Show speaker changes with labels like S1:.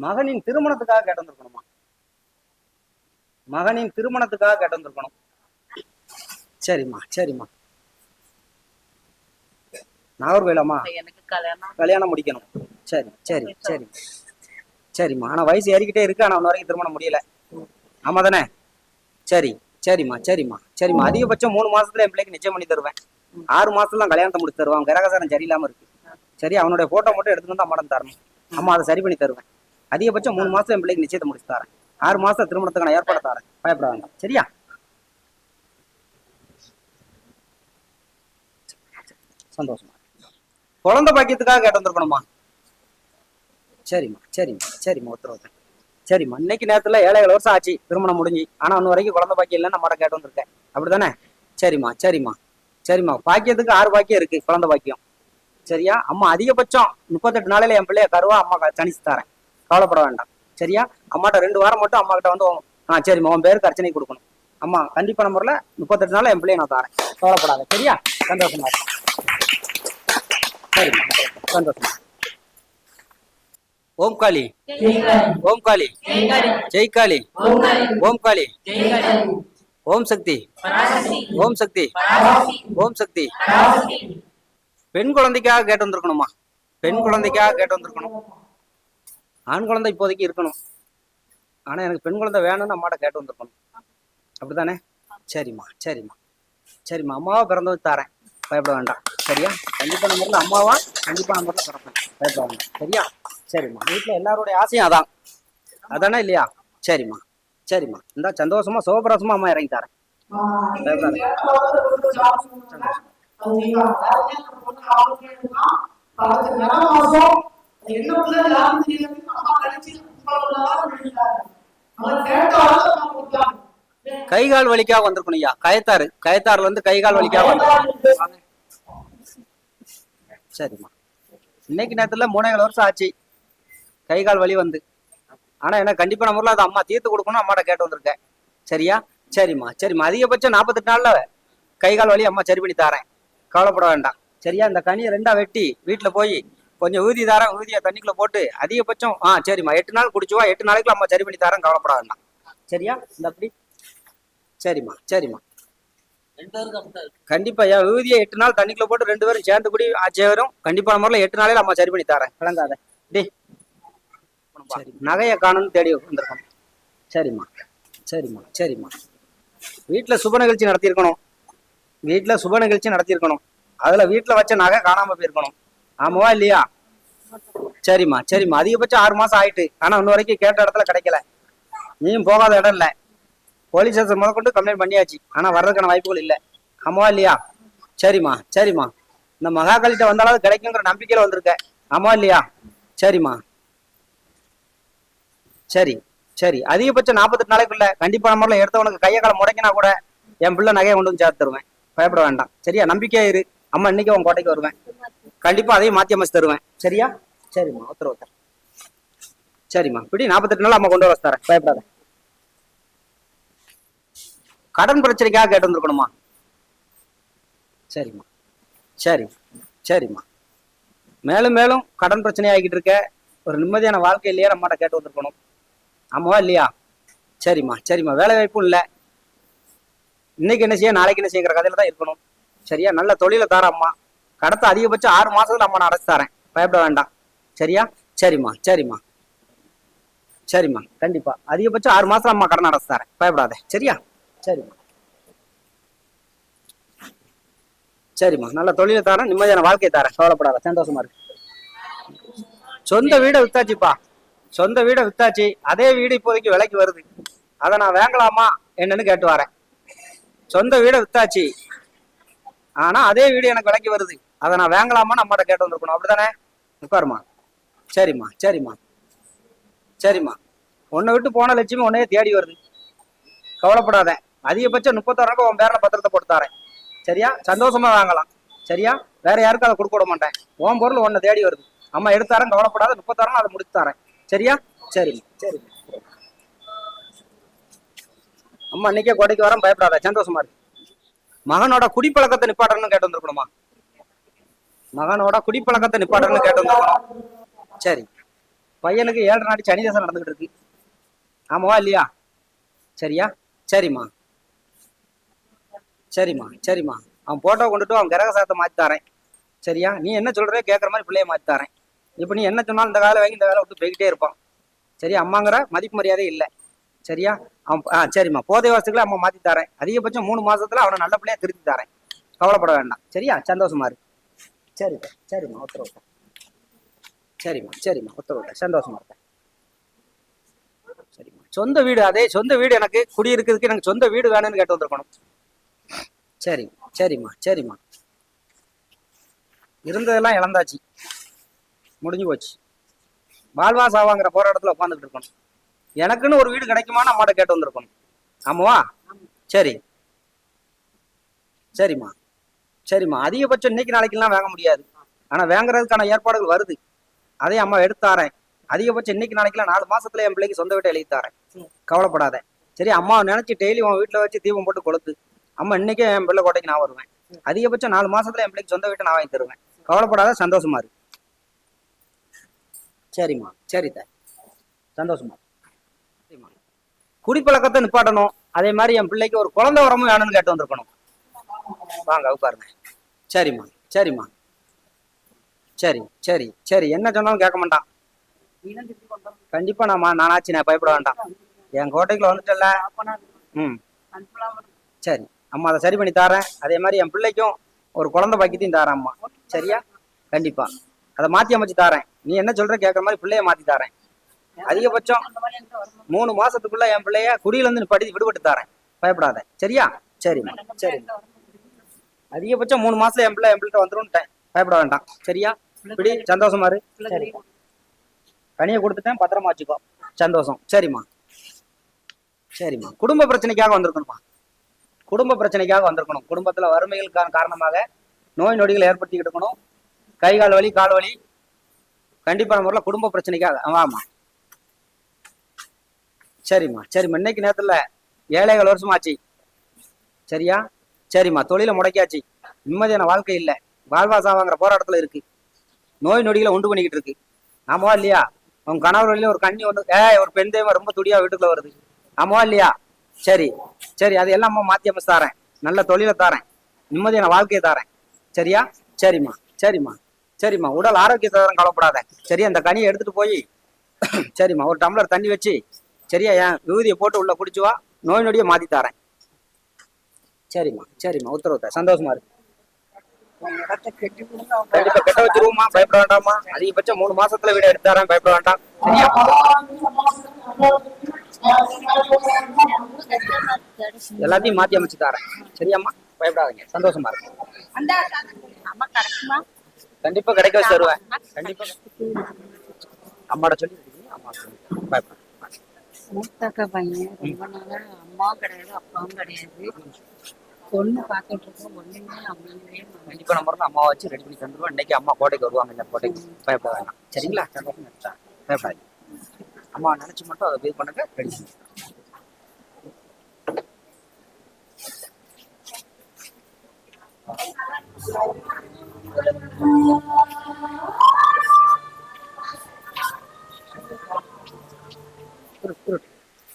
S1: மகனின் திருமணத்துக்காக கேட்டு வந்திருக்கணுமா? மகனின் திருமணத்துக்காக கேட்டு வந்திருக்கணும். சரிம்மா சரிம்மா. நாகர்கோயிலாமா?
S2: எனக்கு
S1: கல்யாணம் முடிக்கணும். சரி சரி சரி சரிம்மா. ஆனா வயசு ஏறிக்கிட்டே இருக்கு, ஆனா ஒன்னு வரைக்கும் திருமணம் முடியல. ஆமா தானே? சரி சரிம்மா சரிம்மா சரிம்மா. அதிகபட்சம் 3 மாசத்துல என் பிள்ளைக்கு நிச்சயம் பண்ணி தருவேன். 6 மாசத்துல தான் கல்யாணத்தை முடிச்சு தருவான். கிரகசாரம் சரியில்லாம இருக்கு. சரி, அவனுடைய போட்டோ மட்டும் எடுத்துட்டு வந்து அம்மாடம் தரணும். அம்மா அதை சரி பண்ணி தருவேன். அதிகபட்சம் 3 மாசம் என் பிள்ளைக்கு நிச்சயத்தை முடிச்சு தரேன். 6 மாசம் திருமணத்துக்கான ஏற்பாடு தரேன். பயப்பட வேண்டாம். சரியா? சந்தோஷமா. குழந்தை பாக்கியத்துக்காக கேட்டு வந்திருக்கணுமா? சரிம்மா சரிம்மா சரிம்மா. உத்தரவு. சரிம்மா. இன்னைக்கு நேரத்துல 7 வருஷம் ஆச்சு திருமணம் முடிஞ்சு, ஆனா இன்னும் வரைக்கும் குழந்தை பாக்கியம் இல்லைன்னு நம்மகிட்ட கேட்டு வந்திருக்கேன். அப்படித்தானே? சரிம்மா சரிம்மா சரிம்மா. பாக்கியத்துக்கு 6 பாக்கியம் இருக்கு, குழந்தை பாக்கியம். சரியா? அம்மா அதிகபட்சம் 38 நாளையில என் பிள்ளைய கருவா அம்மா தனிச்சு தரேன். கவலைப்பட வேண்டாம். சரியா? அம்மாட்ட 2 வாரம் மட்டும் அம்மா கிட்ட வந்து சரிம்மா உன் பேருக்கு அர்ச்சனை கொடுக்கணும். அம்மா கண்டிப்பான முறையில 38 நாள் என் பிள்ளைய நான் தரேன். கவலைப்படாத. சரியா? சந்தோஷமா இருக்கும். சரிம்மா சந்தோஷமா. ஓம் காளி ஓம் காளி ஜெய் காளி ஓம் காளி ஓம் சக்தி ஓம் சக்தி ஓம் சக்தி. பெண் குழந்தைக்காக கேட்டு வந்திருக்கணுமா? பெண் குழந்தைக்காக கேட்டு வந்திருக்கணும். ஆண் குழந்தை இப்போதைக்கு இருக்கணும், ஆனா எனக்கு பெண் குழந்தை வேணும்னு அம்மாட்ட கேட்டு வந்திருக்கணும். அப்படித்தானே? சரிம்மா சரிம்மா சரிம்மா. அம்மாவா பிறந்தது தரேன். பயப்பட வேண்டாம். சரியா? கண்டிப்பான முறையில் அம்மாவா கண்டிப்பான முறையில் பிறப்பேன். பயப்பட வேண்டாம். சரியா? சரிம்மா. வீட்டுல எல்லாருடைய ஆசையும் அதான், அதானே இல்லையா? சரிம்மா சரிம்மா. இந்த சந்தோஷமா சிவபிரசமா அம்மா இறங்கி தரேன். கைகால் வலிக்காக வந்திருக்கணும் ஐயா. கயத்தாறுல இருந்து கைகால் வலிக்காக வந்திருக்கணும். சரிம்மா. இன்னைக்கு நேரத்துல 3 வருஷம் ஆச்சு கைகால் வலி வந்து, ஆனா எனக்கு கண்டிப்பா நம்ம அதை அம்மா தீர்த்து கொடுக்கணும். அம்மாட்ட கேட்டு வந்திருக்கேன். சரியா? சரிம்மா சரிம்மா. அதிகபட்சம் 48 நாள்ல கைகால் வலி அம்மா சரி பண்ணி தரேன். கவலைப்பட வேண்டாம். சரியா? இந்த கனியை 2ஆ வெட்டி வீட்டுல போய் கொஞ்சம் ஊதி தரேன். ஊதிய தண்ணிக்குள்ள போட்டு அதிகபட்சம் சரிம்மா 8 நாள் குடிச்சுவா. 8 நாளைக்குள்ள அம்மா சரி பண்ணி தரேன். கவலைப்பட வேண்டாம். சரியா? இந்த அப்படி. சரிம்மா சரிம்மா. கண்டிப்பா ஐயா. ஊதிய 8 நாள் தண்ணிக்குள்ள போட்டு 2 பேரும் சேர்ந்து குடி ஆச்சேரும். கண்டிப்பான முறையில் 8 நாளையில அம்மா சரி பண்ணி தரேன். விளங்காத டி. நகையை காணும்னு தேடி வந்திருக்கணும். சரிம்மா சரிம்மா சரிம்மா. வீட்டுல சுப நிகழ்ச்சி நடத்தியிருக்கணும். வீட்டுல சுப நிகழ்ச்சி நடத்தியிருக்கணும். அதுல வீட்டுல வச்ச நகை காணாம போயிருக்கணும். ஆமாவா இல்லையா? சரிம்மா சரிம்மா. அதிகபட்சம் 6 மாசம் ஆயிட்டு, ஆனா இன்ன வரைக்கும் கேட்ட இடத்துல கிடைக்கல. நீயும் போகாத இடம் இல்ல. போலீஸ் ஸ்டேஷன் முதற்கொண்டு கம்ப்ளைண்ட் பண்ணியாச்சு, ஆனா வர்றதுக்கான வாய்ப்புகள் இல்லை. ஆமாவா இல்லையா? சரிம்மா சரிம்மா. இந்த மகாகாலிட்ட வந்தாலும் கிடைக்குங்கிற நம்பிக்கையில வந்திருக்க. ஆமா இல்லையா? சரிம்மா சரி சரி. அதிகபட்சம் 48 நாளைக்குள்ள கண்டிப்பா முறையில் எடுத்தவனுக்கு கையை காலம் முடக்கினா கூட என் பிள்ளை நகையை கொண்டு வந்து சேர்த்து தருவேன். பயப்பட வேண்டாம். சரியா? நம்பிக்கையா இரு. அம்மா இன்னைக்கு உன் கோட்டைக்கு வருவேன். கண்டிப்பா அதையும் மாத்தி அமைச்சு தருவேன். சரியா? சரிம்மா. உத்தரவு. சரிம்மா. இப்படி 48 நாள் அம்மா கொண்டு வர தரேன். பயப்படாத. கடன் பிரச்சனைக்காக கேட்டு வந்திருக்கணுமா? சரிம்மா சரி சரிம்மா. மேலும் மேலும் கடன் பிரச்சனை ஆகிட்டு இருக்க, ஒரு நிம்மதியான வாழ்க்கை இல்லையா நம்மகிட்ட கேட்டு வந்திருக்கணும். ஆமாவா இல்லையா? சரிம்மா சரிம்மா. வேலை வாய்ப்பும் இல்லை. இன்னைக்கு என்ன செய்ய நாளைக்கு என்ன செய்யற கதையில தான் இருக்கணும். சரியா? நல்ல தொழில தர அம்மா. கடத்த அதிகபட்சம் 6 மாசத்துல அம்மா நான் அடைச்சு தரேன். பயப்பட வேண்டாம். சரியா? சரிம்மா சரிம்மா சரிம்மா. கண்டிப்பா அதிகபட்சம் 6 மாசத்துல அம்மா கடன் அடைச்சு தரேன். பயப்படாத. சரியா? சரிம்மா சரிம்மா. நல்ல தொழில தரேன், நிம்மதியான வாழ்க்கையை தரேன். கவலைப்படாத. சந்தோஷமா இருக்கு. சொந்த வீடை வித்தாச்சுப்பா. சொந்த வீடை வித்தாச்சு. அதே வீடு இப்போதைக்கு விலைக்கு வருது. அதை நான் வாங்கலாமா என்னன்னு கேட்டு வரேன். சொந்த வீடை வித்தாச்சு, ஆனா அதே வீடு எனக்கு விலைக்கு வருது. அதை நான் வாங்கலாமான்னு அம்மாட்ட கேட்டு வந்திருக்கணும். அப்படித்தானே? உட்காருமா. சரிம்மா சரிம்மா சரிம்மா. உன்னை விட்டு போன லட்சுமி உன்னையே தேடி வருது. கவலைப்படாத. அதிகபட்சம் 31 உன் பேர்ல பத்திரத்தை போட்டு தரேன். சரியா? சந்தோஷமா வாங்கலாம். சரியா? வேற யாருக்கும் அதை கொடுக்க விட மாட்டேன். உன் பொருள் உன்னை தேடி வருது. அம்மா எடுத்தாரன். கவலைப்படாத. 31 அதை முடிச்சு தரேன். சரியா? சரிம்மா சரிம்மா. அம்மா இன்னைக்கே கோட்டைக்கு வரேன். பயப்படாத. சந்தோஷமா இருக்கு. மகனோட குடிப்பழக்கத்தை நிப்பாட்டணும்னு கேட்டு வந்திருக்கணுமா? மகனோட குடிப்பழக்கத்தை நிப்பாட்டணும்னு கேட்டு வந்திருக்கணும். சரி பையனுக்கு 7 நாடி சனி தசை நடந்துகிட்டு இருக்கு. ஆமாவா இல்லையா? சரியா? சரிம்மா சரிம்மா சரிம்மா. அவன் போட்டோ கொண்டுட்டு அவன் கிரக சாதத்தை மாத்தி தரேன். சரியா? நீ என்ன சொல்ற கேட்கற மாதிரி பிள்ளைய மாத்தி தரேன். இப்ப நீ என்ன சொன்னாலும் இந்த வேலை வாங்கி இந்த வேலை விட்டு போய்கிட்டே இருப்பான். சரியா? அம்மாங்கிற மதிப்பு மரியாதை இல்லை. சரியா? அவன் சரிம்மா போதை வாசத்துக்குள்ள அம்மா மாத்தி தரேன். அதிகபட்சம் 3 மாசத்துல அவனை நல்ல பிள்ளையா திருத்தி தரேன். கவலைப்பட வேண்டாம். சரியா? சந்தோஷமா இருக்கு. சரிப்பா சரிம்மா உத்தரவு. சரிம்மா சரிம்மா உத்தரவு. சந்தோஷமா இருக்கேன். சரிம்மா சொந்த வீடு, அதே சொந்த வீடு எனக்கு குடியிருக்கிறதுக்கு எனக்கு சொந்த வீடு வேணும்னு கேட்டு வந்திருக்கணும். சரி சரிம்மா சரிம்மா. இருந்ததெல்லாம் இழந்தாச்சு, முடிஞ்சு போச்சு. வாழ்வா சாவாங்கிற போராட்டத்துல உட்காந்துட்டு இருக்கணும். எனக்குன்னு ஒரு வீடு கிடைக்குமான்னு அம்மாட்ட கேட்டு வந்திருக்கணும். ஆமாவா? சரி சரிம்மா சரிம்மா. அதிகபட்சம் இன்னைக்கு நாளைக்கெல்லாம் வாங்க முடியாது, ஆனா வாங்குறதுக்கான ஏற்பாடுகள் வருது. அதையும் அம்மா எடுத்தாரேன். அதிகபட்சம் இன்னைக்கு நாளைக்கெல்லாம் 4 மாசத்துல என் பிள்ளைக்கு சொந்த வீட்டை எழுதி தாரேன். கவலைப்படாத. சரி? அம்மா நினைச்சு டெய்லி உன் வீட்டுல வச்சு தீபம் போட்டு கொளுத்து. அம்மா இன்னைக்கே என் பிள்ளை கோட்டைக்கு நான் வருவேன். அதிகபட்சம் 4 மாசத்துல என் பிள்ளைக்கு சொந்த வீட்டை நான் வாங்கி தருவேன். கவலைப்படாத, சந்தோஷமா இருக்கு. சரிம்மா சரி தாய், சந்தோஷமா. சரிம்மா. குடிப்பழக்கத்தை நிப்பாட்டணும். அதே மாதிரி என் பிள்ளைக்கு ஒரு குழந்தை வரமும் வேணும்னு கேட்டு வந்திருக்கணும். வாங்க உட்காருங்க. சரிம்மா சரிம்மா. சரி சரி சரி. என்ன சொன்னாலும் கேட்க மாட்டான். கண்டிப்பா நானாச்சு, நான் பயப்பட வேண்டாம். என் கோட்டைக்குள்ள வந்துட்டல. ம் சரி. அம்மா அதை சரி பண்ணி தாரேன். அதே மாதிரி என் பிள்ளைக்கும் ஒரு குழந்தை பாக்கியத்தையும் தாரேன் அம்மா. சரியா? கண்டிப்பா அதை மாத்தி அமைச்சு தாரேன். நீ என்ன சொல்ற கேட்கற மாதிரி பிள்ளைய மாத்தி தாரேன். அதிகபட்சம் 3 மாசத்துக்குள்ள என் பிள்ளைய குடியில இருந்து படித்து விடுபட்டு தாரேன். பயப்படாத. சரியா? சரிம்மா சரி. அதிகபட்சம் 3 மாசத்துல என் பிள்ளை வந்துருன்ட்டேன். பயப்பட வேண்டாம். சரியா? இப்படி சந்தோஷமா இரு. சரி. கனியை கொடுத்துட்டேன், பத்திரமா வச்சுக்கோ. சந்தோஷம். சரிம்மா சரிம்மா. குடும்ப பிரச்சனைக்காக வந்திருக்கணுமா? குடும்ப பிரச்சனைக்காக வந்திருக்கணும். குடும்பத்துல வறுமைகளுக்கான காரணமாக நோய் நொடிகள் ஏற்படுத்திக்கிட்டு இருக்கணும். கை கால் வலி கால் வலி கண்டிப்பான முறையில் குடும்ப பிரச்சனைக்காக. ஆமா சரிம்மா சரிம்மா. இன்னைக்கு நேரத்துல 7 வருஷம் ஆச்சு. சரியா? சரிம்மா. தொழிலை முடக்கியாச்சு. நிம்மதியான வாழ்க்கை இல்லை. வாழ்வா சாவாங்கிற போராட்டத்துல இருக்கு. நோய் நொடிகளை உண்டு பண்ணிக்கிட்டு இருக்கு. ஆமாவா இல்லையா? உன் கணவர் வழியில ஒரு கண்ணி ஒண்ணு ஒரு பெண் தெய்வம் ரொம்ப துடியா வீட்டுக்குள்ள வருது. ஆமாவா இல்லையா? சரி சரி. அது எல்லாம் அம்மா மாத்தி அமைச்சு தாரேன். நல்ல தொழிலை தாரேன். நிம்மதியான வாழ்க்கையை தாரேன். சரியா? சரிம்மா சரிம்மா சரிம்மா. உடல் ஆரோக்கியத்தை தரேன், கவலைப்படாத. சரியா? அந்த கனியை எடுத்துட்டு போய் சரிம்மா ஒரு டம்ளர் தண்ணி வச்சு சரியா என் விபூதியை போட்டு உள்ள குடிச்சு வா. நோய் நொடியை மாத்தி தாரேன். சரிம்மா சரிம்மா உத்தரவு. சந்தோஷமா இருக்கு. கண்டிப்பா கெட்ட வச்சிருவோமா, பயப்பட வேண்டாமா. அதிகபட்சம் 3 மாசத்துல வீடு எடுத்து தரேன். பயப்பட வேண்டாம். சரியா? எல்லாத்தையும் மாத்தி அமைச்சு தரேன். சரியாம்மா? பயப்படாதீங்க. சந்தோஷமா இருக்கு. கண்டிப்பா கிடைக்க வச்சு தருவேன். கண்டிப்பா அம்மாட சொல்லி அம்மா பயப்பட.
S2: மூத்தக்க பையன் ரொம்ப நாளா அம்மாவும் கிடையாது அப்பாவும் கிடையாது. பொண்ணு பார்த்துட்டு இருக்கோம். ஒண்ணுமே அமையவே
S1: கண்டிப்பா நம்ம இருந்து அம்மாவை வச்சு ரெடி பண்ணி தந்துருவோம். இன்னைக்கு அம்மா கோட்டைக்கு வருவாங்க. இந்த கோட்டைக்கு பயப்பட வேண்டாம். சரிங்களா? சந்தோஷம். பயப்படாது. அம்மா நினைச்சு மட்டும் அதை இது பண்ணுங்க. ரெடி